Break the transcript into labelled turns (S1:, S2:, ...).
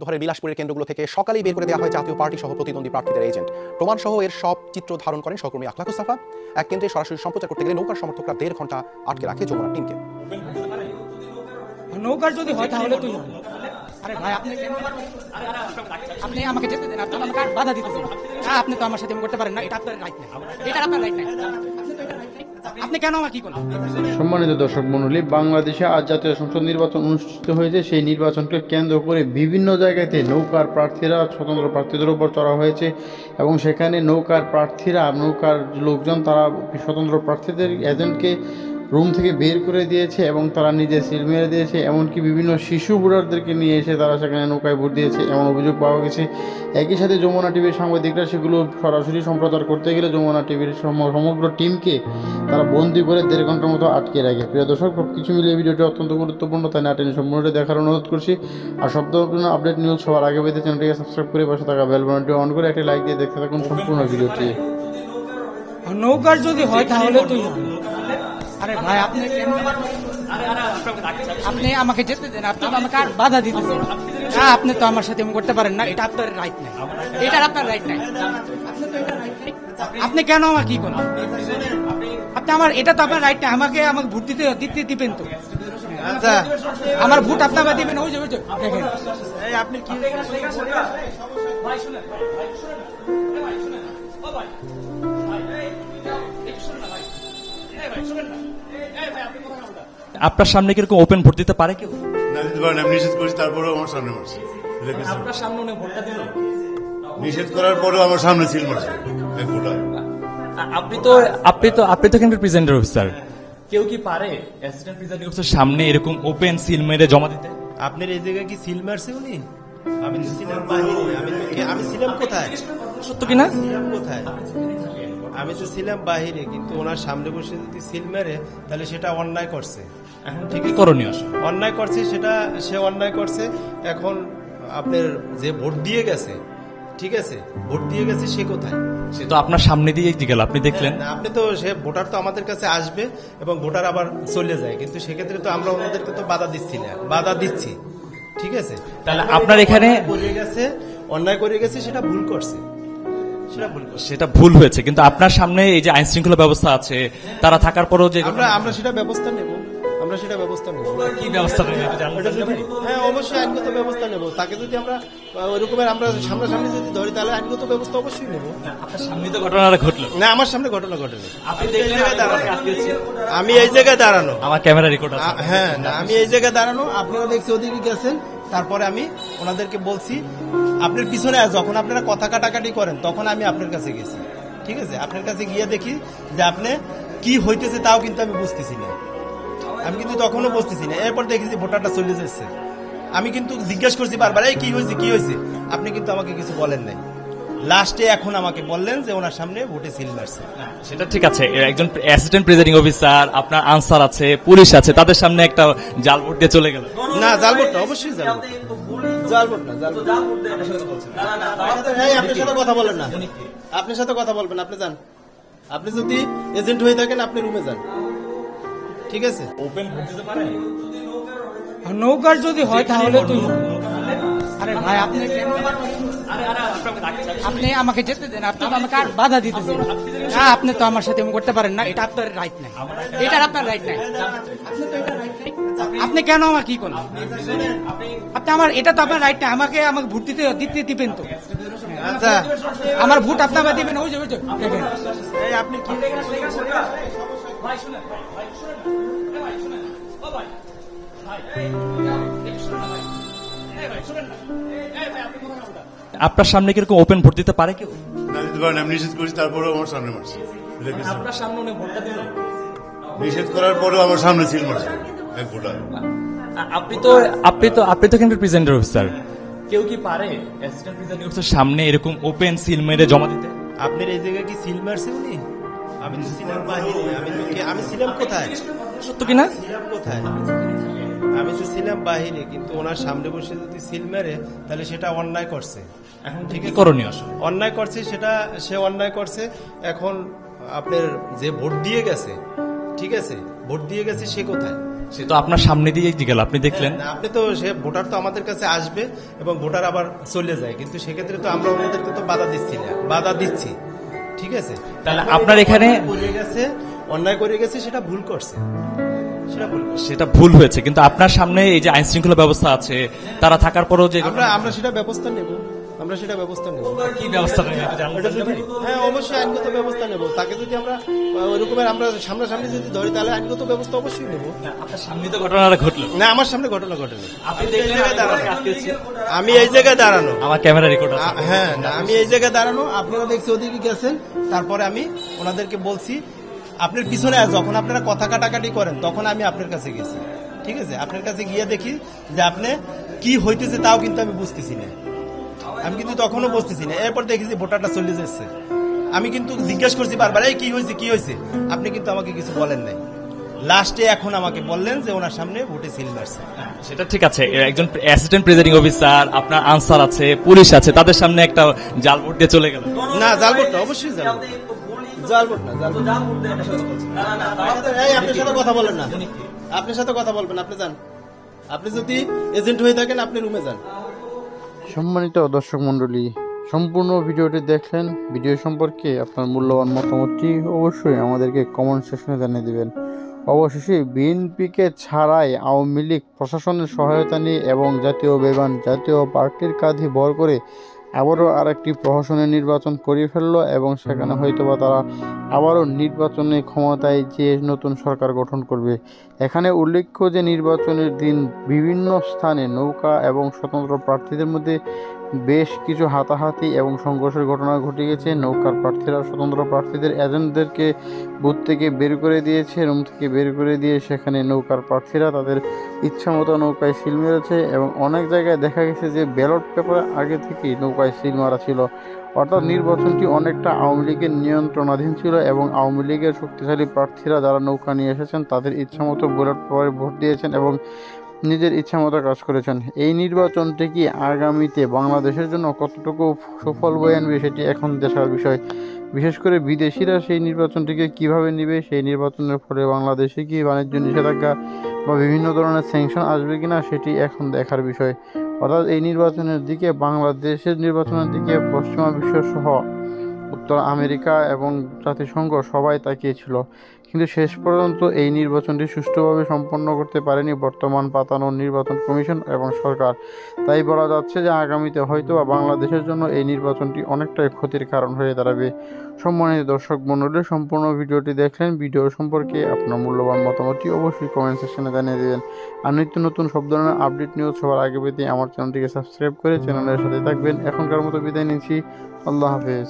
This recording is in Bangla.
S1: দোহারের বিলাসপুরের কেন্দ্রগুলো থেকে সকালেই বের করে দেওয়া হয় জাতীয় পার্টি সহ প্রতিদ্বন্দ্বী প্রার্থীদের এজেন্ট। প্রমাণ সহ এর সব চিত্র ধারণ করেন সহকর্মী আখলাকুস সাফা। এক কেন্দ্রে সরাসরি সম্প্রচার করতে গেলে নৌকার সমর্থকরা 1.5 ঘন্টা আটকে রাখে যমুনার টিমকে।
S2: নৌকার যদি হয় তাহলে তুই আরে ভাই আপনি আমাকে যেতে দেন, আপনি আমাকে আর বাধা দিতেছেন। আপনি তো আমার সাথে করতে পারেন না, এটা আপনার রাইট নাই, এটা আপনার রাইট নাই। আপনি কেন আমাকে কি করলেন?
S3: সম্মানিত দর্শক মণ্ডলী, বাংলাদেশে আজ জাতীয় সংসদ নির্বাচন অনুষ্ঠিত হয়েছে। সেই নির্বাচনকে কেন্দ্র করে বিভিন্ন জায়গাতে নৌকার প্রার্থীরা স্বতন্ত্র প্রার্থীদের উপর চড়া হয়েছে এবং সেখানে নৌকার লোকজন তারা স্বতন্ত্র প্রার্থীদের এজেন্টকে রুম থেকে বের করে দিয়েছে এবং তারা নিজে সিল মেরে দিয়েছে। এমনকি বিভিন্ন শিশু ভোটারদেরকে নিয়ে এসে তারা সেখানে নৌকায় ভোট দিয়েছে এমন অভিযোগ পাওয়া গেছে। একই সাথে যমুনা টিভির সাংবাদিকরা সেগুলো সরাসরি সম্প্রচার করতে গেলে যমুনা টিভির সমগ্র টিমকে তারা বন্দি করে 1.5 ঘন্টার মতো আটকে রাখে। প্রিয় দর্শক, সব কিছু মিলিয়ে ভিডিওটি অত্যন্ত গুরুত্বপূর্ণ, তাই না টেনে সম্পূর্ণটা দেখার অনুরোধ করছি। আর শব্দপূর্ণ আপডেট নিউজ সবার আগে পেতে চ্যানেলটিকে সাবস্ক্রাইব করে পাশে থাকা বেল বাটনটি অন করে একটা লাইক দিয়ে দেখতে থাকুন সম্পূর্ণ ভিডিওটি।
S2: নৌকার যদি হয় তাহলে তুই আরে ভাই আপনি আমাকে যেতে দেন, আপনি তো আমাকে আর বাধা দিতেছেন। আপনি তো আমার সাথে করতে পারেন না, এটা আপনার রাইট নাই, এটা আপনার রাইট নাই। আপনি কেন আমাকে কি করেন? আপনি আমার এটা তো আপনার রাইট নাই, আমাকে ভোট দিতে দিবেন তো। আচ্ছা, আমার ভোট আপনারা দিবেন। ওই যে দেখেন আপনি কি
S4: আপনার সামনে কিরকম ওপেন ভোট দিতে পারে কেউ?
S5: না, দিতে পারেন। আমি নিষেধ করেছি, তারপরেও আমার সামনে মারছে।
S4: আপনার সামনে উনি ভোটটা দিল,
S5: নিষেধ করার পরেও আমার সামনে সিল মারছে।
S4: আপনি তো কিন্তু প্রেসিডেন্ট অফিসার, কেউ কি পারে অ্যাসিস্ট্যান্ট প্রেসিডেন্ট অফিসার সামনে এরকম ওপেন সিল মেরে জমা দিতে?
S6: আপনার এই জায়গায় কি সিল মারছে উনি? আমি তো ছিলাম বাহিরে। আমি ছিলাম কোথায়?
S4: সত্য কিনা?
S6: ছিলাম কোথায়? আমি তো ছিলাম বাহিরে, কিন্তু ওনার সামনে বসে যদি সিল মেরে তাহলে সেটা অন্যায় করছে।
S4: এখন ঠিকই করণীয়
S6: অন্যায় করছে, সেটা সে অন্যায় করছে। এখন আপনার যে ভোট দিয়ে গেছে, ঠিক আছে, ভোট দিয়ে গেছে, সে কোথায়?
S4: সে তো আপনার সামনে দিয়ে গেল, আপনি দেখলেন।
S6: না, আপনি তো সে ভোটার তো আমাদের কাছে আসবে এবং ভোটার আবার চলে যায়, কিন্তু সেক্ষেত্রে তো আমরা ওনাদেরকে তো বাধা দিচ্ছি না, বাধা দিচ্ছি, ঠিক আছে।
S4: তাহলে আপনার এখানে
S6: করে গেছে, অন্যায় করে গেছে, সেটা ভুল করছে,
S4: সেটা ভুল হয়েছে, কিন্তু আপনার সামনে এই যে আইন শৃঙ্খলা ব্যবস্থা আছে তারা থাকার পরও যে
S6: আমরা সেটা ব্যবস্থা নেব, আমরা সেটা ব্যবস্থা নেব।
S4: কি ব্যবস্থা নেবেন?
S6: হ্যাঁ, অবশ্যই আইনগত ব্যবস্থা নেব। তাকে যদি আমরা ওই রকমের আমরা সামনাসামনি যদি ধরি তাহলে আইনগত ব্যবস্থা অবশ্যই নেব।
S4: আপনার সামনে তো ঘটনাটা ঘটলো
S6: না, আমার সামনে ঘটনা ঘটেনি।
S4: আপনি দেখলেন
S6: আমি এই জায়গায় দাঁড়ানো,
S4: আমার ক্যামেরা রেকর্ড আছে।
S6: হ্যাঁ, না, আমি এই জায়গায় দাঁড়ানো, আপনারা দেখছি ওদিকে গেছেন। তারপরে আমি ওনাদেরকে বলছি, আপনার পিছনে যখন আপনারা কথা কাটাকাটি করেন তখন আমি আপনার কাছে গেছি, ঠিক আছে। আপনার কাছে গিয়ে দেখি যে আপনি কি হইতেছে তাও কিন্তু আমি বুঝতেছি না, আমি কিন্তু তখনও বুঝতেছি না। এরপর দেখি যে ভোটারটা চলে যাচ্ছে, আমি কিন্তু জিজ্ঞেস করছি বারবার, এই কি হয়েছে, কি হয়েছে? আপনি কিন্তু আমাকে কিছু বলেন নাই। লাস্টে এখন আমাকে বললেন যে ওনার সামনে ভোটে সিল মারছে।
S4: সেটা ঠিক আছে, একজন অ্যাসিস্ট্যান্ট প্রেসাইডিং অফিসার, আপনার আনসার আছে, পুলিশ আছে, তাদের সামনে একটা জাল ভোট দিয়ে চলে গেল।
S6: না, জাল ভোট না, অবশ্যই জাল ভোট, জাল ভোট না, জাল ভোট। আপনার সাথে কথা বলেন না, আপনার সাথে কথা বলবেন, আপনি যান। আপনি যদি এজেন্ট হয়ে থাকেন আপনি রুমে যান, ঠিক আছে।
S4: ওপেন ভোট দিতে পারে?
S2: নৌকার যদি হয় তাহলে তুই আরে ভাই আপনি আমাকে যেতে দেন, আপনি তো আমাকে আর বাধা দিতেছেন। আপনি তো আমার সাথে করতে পারেন না, এটা আপনার রাইট নাই, এটা আপনার রাইট নাই। আপনি কেন আমাকে কি করলেন? আপনি আমার এটা তো আপনার রাইট নাই, আমাকে ভোট দিতে দিবেন তো। আচ্ছা, আমার ভোট আপনারা দিবেন। ওই যে দেখেন আপনি কি
S4: আপনার সামনে কিরকম ওপেন ভোট দিতে পারে কেউ?
S5: না, দিতে পারেন। আমি নিষেধ করেছি, তারপরেও আমার সামনে মারছে।
S4: আপনার সামনে উনি ভোটটা দিল,
S5: নিষেধ করার পরেও আমার সামনে সিল মারছে।
S4: আপনি তো কিন্তু প্রেসিডেন্ট অফিসার, কেউ কি পারে অ্যাসিস্ট্যান্ট প্রেসিডেন্ট অফিসার সামনে এরকম ওপেন সিল মেরে জমা দিতে?
S6: আপনার এই জায়গায় কি সিল মারছে উনি? আমি তো ছিলাম বাহিরে। আমি ছিলাম কোথায়?
S4: সত্য কিনা?
S6: ছিলাম কোথায়? আমি তো ছিলাম বাহিরে, কিন্তু ওনার সামনে বসে যদি সিল মেরে তাহলে সেটা অন্যায় করছে।
S4: এখন ঠিকই করণীয়
S6: অন্যায় করছে, সেটা সে অন্যায় করছে। এখন আপনার যে ভোট দিয়ে গেছে, ঠিক আছে, ভোট দিয়ে গেছে, সে কোথায়?
S4: সে তো আপনার সামনে দিয়েই গেল, আপনি দেখলেন।
S6: না, আপনি তো সে ভোটার তো আমাদের কাছে আসবে এবং ভোটার আবার চলে যায়, কিন্তু সেক্ষেত্রে তো আমরা ওনাদেরকে তো বাধা দিচ্ছি না, বাধা দিচ্ছি, ঠিক আছে।
S4: তাহলে আপনার এখানে
S6: অন্যায় করে গেছে, সেটা ভুল করছে, সেটা ভুল করছে।
S4: সেটা ভুল হয়েছে, কিন্তু আপনার সামনে এই যে আইন শৃঙ্খলা ব্যবস্থা আছে তারা থাকার পরও যে
S6: আমরা সেটা ব্যবস্থা নেব, আমরা সেটা ব্যবস্থা নেব।
S4: কি ব্যবস্থা নেবেন এটা জানতে
S6: এটা
S4: চাই
S6: যদি হ্যাঁ অবশ্যই আইনগত ব্যবস্থা নেব। তাকে যদি আমরা ওই রকমের আমরা সামনাসামনি যদি ধরি, তাহলে আইনগত ব্যবস্থা অবশ্যই নেব।
S4: আপনার সামনে তো ঘটনাটা ঘটলো।
S6: না, আমার সামনে ঘটনা ঘটেনি।
S4: আপনি
S6: এই
S4: দেখলেন
S6: জায়গায় দাঁড়ানো।
S4: আমাকে আটকেছে।
S6: আমি এই জায়গায় দাঁড়ানো,
S4: আমার ক্যামেরা রেকর্ড আছে।
S6: হ্যাঁ না, আমি এই জায়গায় দাঁড়ানো, আপনারা দেখছি ওদিকে গেছেন, তারপরে আমি ওনাদেরকে বলছি আপনার পিছনে যখন আপনারা কথা কাটাকাটি করেন তখন আমি আপনার কাছে গেছি, ঠিক আছে। আপনার কাছে গিয়ে দেখি যে আপনি কি হইতেছে তাও কিন্তু আমি বুঝতেছি না, আমি কিন্তু তখনও বুঝতেছি না। এরপর দেখি যে ভোটারটা চলে যাচ্ছে, আমি কিন্তু জিজ্ঞেস করছি বারবার, এই কি হয়েছে কি হয়েছে, আপনি কিন্তু আমাকে কিছু বলেন নাই। লাস্টে এখন আমাকে বললেন যে ওনার সামনে ভোটে সিল মারছে।
S4: সেটা ঠিক আছে, একজন অ্যাসিস্ট্যান্ট প্রিজাইডিং অফিসার, আপনার আনসার আছে, পুলিশ আছে, তাদের সামনে একটা জাল ভোট দিয়ে চলে গেল।
S6: না, জালভোট না, অবশ্যই জালভোট, জালভোট না, জালভোট। এই আপনার সাথে কথা বলেন না, আপনার সাথে কথা বলবেন, আপনি যান। আপনি যদি এজেন্ট হয়ে থাকেন আপনি রুমে যান।
S3: সম্মানিত দর্শক মণ্ডলী, সম্পূর্ণ ভিডিওটি দেখলেন। ভিডিও সম্পর্কে আপনার মূল্যবান মতামতটি অবশ্যই আমাদেরকে কমেন্ট সেকশনে জানিয়ে দিবেন। অবশেষে বিএনপিকে ছাড়াই আওয়ামী লীগ প্রশাসনের সহায়তা নিয়ে এবং জাতীয় বেগান জাতীয় পার্টির কাঁধে ভর করে আবারও আরেকটি প্রহসনের নির্বাচন করে ফেললো এবং সেখানে হয়তোবা তারা আবারও নির্বাচনে ক্ষমতায় যে নতুন সরকার গঠন করবে। এখানে উল্লেখ্য যে নির্বাচনের দিন বিভিন্ন স্থানে নৌকা এবং স্বতন্ত্র প্রার্থীদের মধ্যে বেশ কিছু হাতাহাতি এবং সংঘর্ষের ঘটনা ঘটে গেছে। নৌকার প্রার্থীরা স্বতন্ত্র প্রার্থীদের এজেন্টদেরকে বুথ থেকে বের করে দিয়েছে, রুম থেকে বের করে দিয়ে সেখানে নৌকার প্রার্থীরা তাদের ইচ্ছামতো নৌকায় সিল মেরেছে এবং অনেক জায়গায় দেখা গেছে যে ব্যালট পেপার আগে থেকেই নৌকায় সিল মারা ছিল। অর্থাৎ নির্বাচনটি অনেকটা আওয়ামী লীগের নিয়ন্ত্রণাধীন ছিল এবং আওয়ামী লীগের শক্তিশালী প্রার্থীরা যারা নৌকা নিয়ে এসেছেন তাদের ইচ্ছামতো ব্যালট পেপারে ভোট দিয়েছেন এবং নিজের ইচ্ছামতো কাজ করেছেন। এই নির্বাচনটি কি আগামীতে বাংলাদেশের জন্য কতটুকু সুফল বয়ে আনবে সেটি এখন দেখার বিষয়। বিশেষ করে বিদেশিরা সেই নির্বাচনটিকে কিভাবে নেবে, সেই নির্বাচনের ফলে বাংলাদেশে কি বাণিজ্য নিষেধাজ্ঞা বা বিভিন্ন ধরনের স্যাংশন আসবে কিনা সেটি এখন দেখার বিষয়। অর্থাৎ এই নির্বাচনের দিকে, বাংলাদেশের নির্বাচনের দিকে পশ্চিমা বিশ্ব সহ উত্তর আমেরিকা এবং জাতিসংঘ সবাই তাকিয়েছিল, কিন্তু শেষ পর্যন্ত এই নির্বাচনটি সুষ্ঠুভাবে সম্পন্ন করতে পারেনি বর্তমান পাতানো নির্বাচন কমিশন এবং সরকার। তাই বলা যাচ্ছে যে আগামীতে হয়তো বাংলাদেশের জন্য এই নির্বাচনটি অনেকটাই ক্ষতির কারণ হয়ে দাঁড়াবে। সম্মানিত দর্শক মণ্ডলী, সম্পূর্ণ ভিডিওটি দেখলেন। ভিডিও সম্পর্কে আপনার মূল্যবান মতামতটি অবশ্যই কমেন্ট সেকশনে জানিয়ে দেবেন। আর নিত্য নতুন সব ধরনের আপডেট নিউজ সবার আগে পেতে আমার চ্যানেলটিকে সাবস্ক্রাইব করে চ্যানেলের সাথে থাকবেন। এখনকার মতো বিদায় নিচ্ছি, আল্লাহ হাফেজ।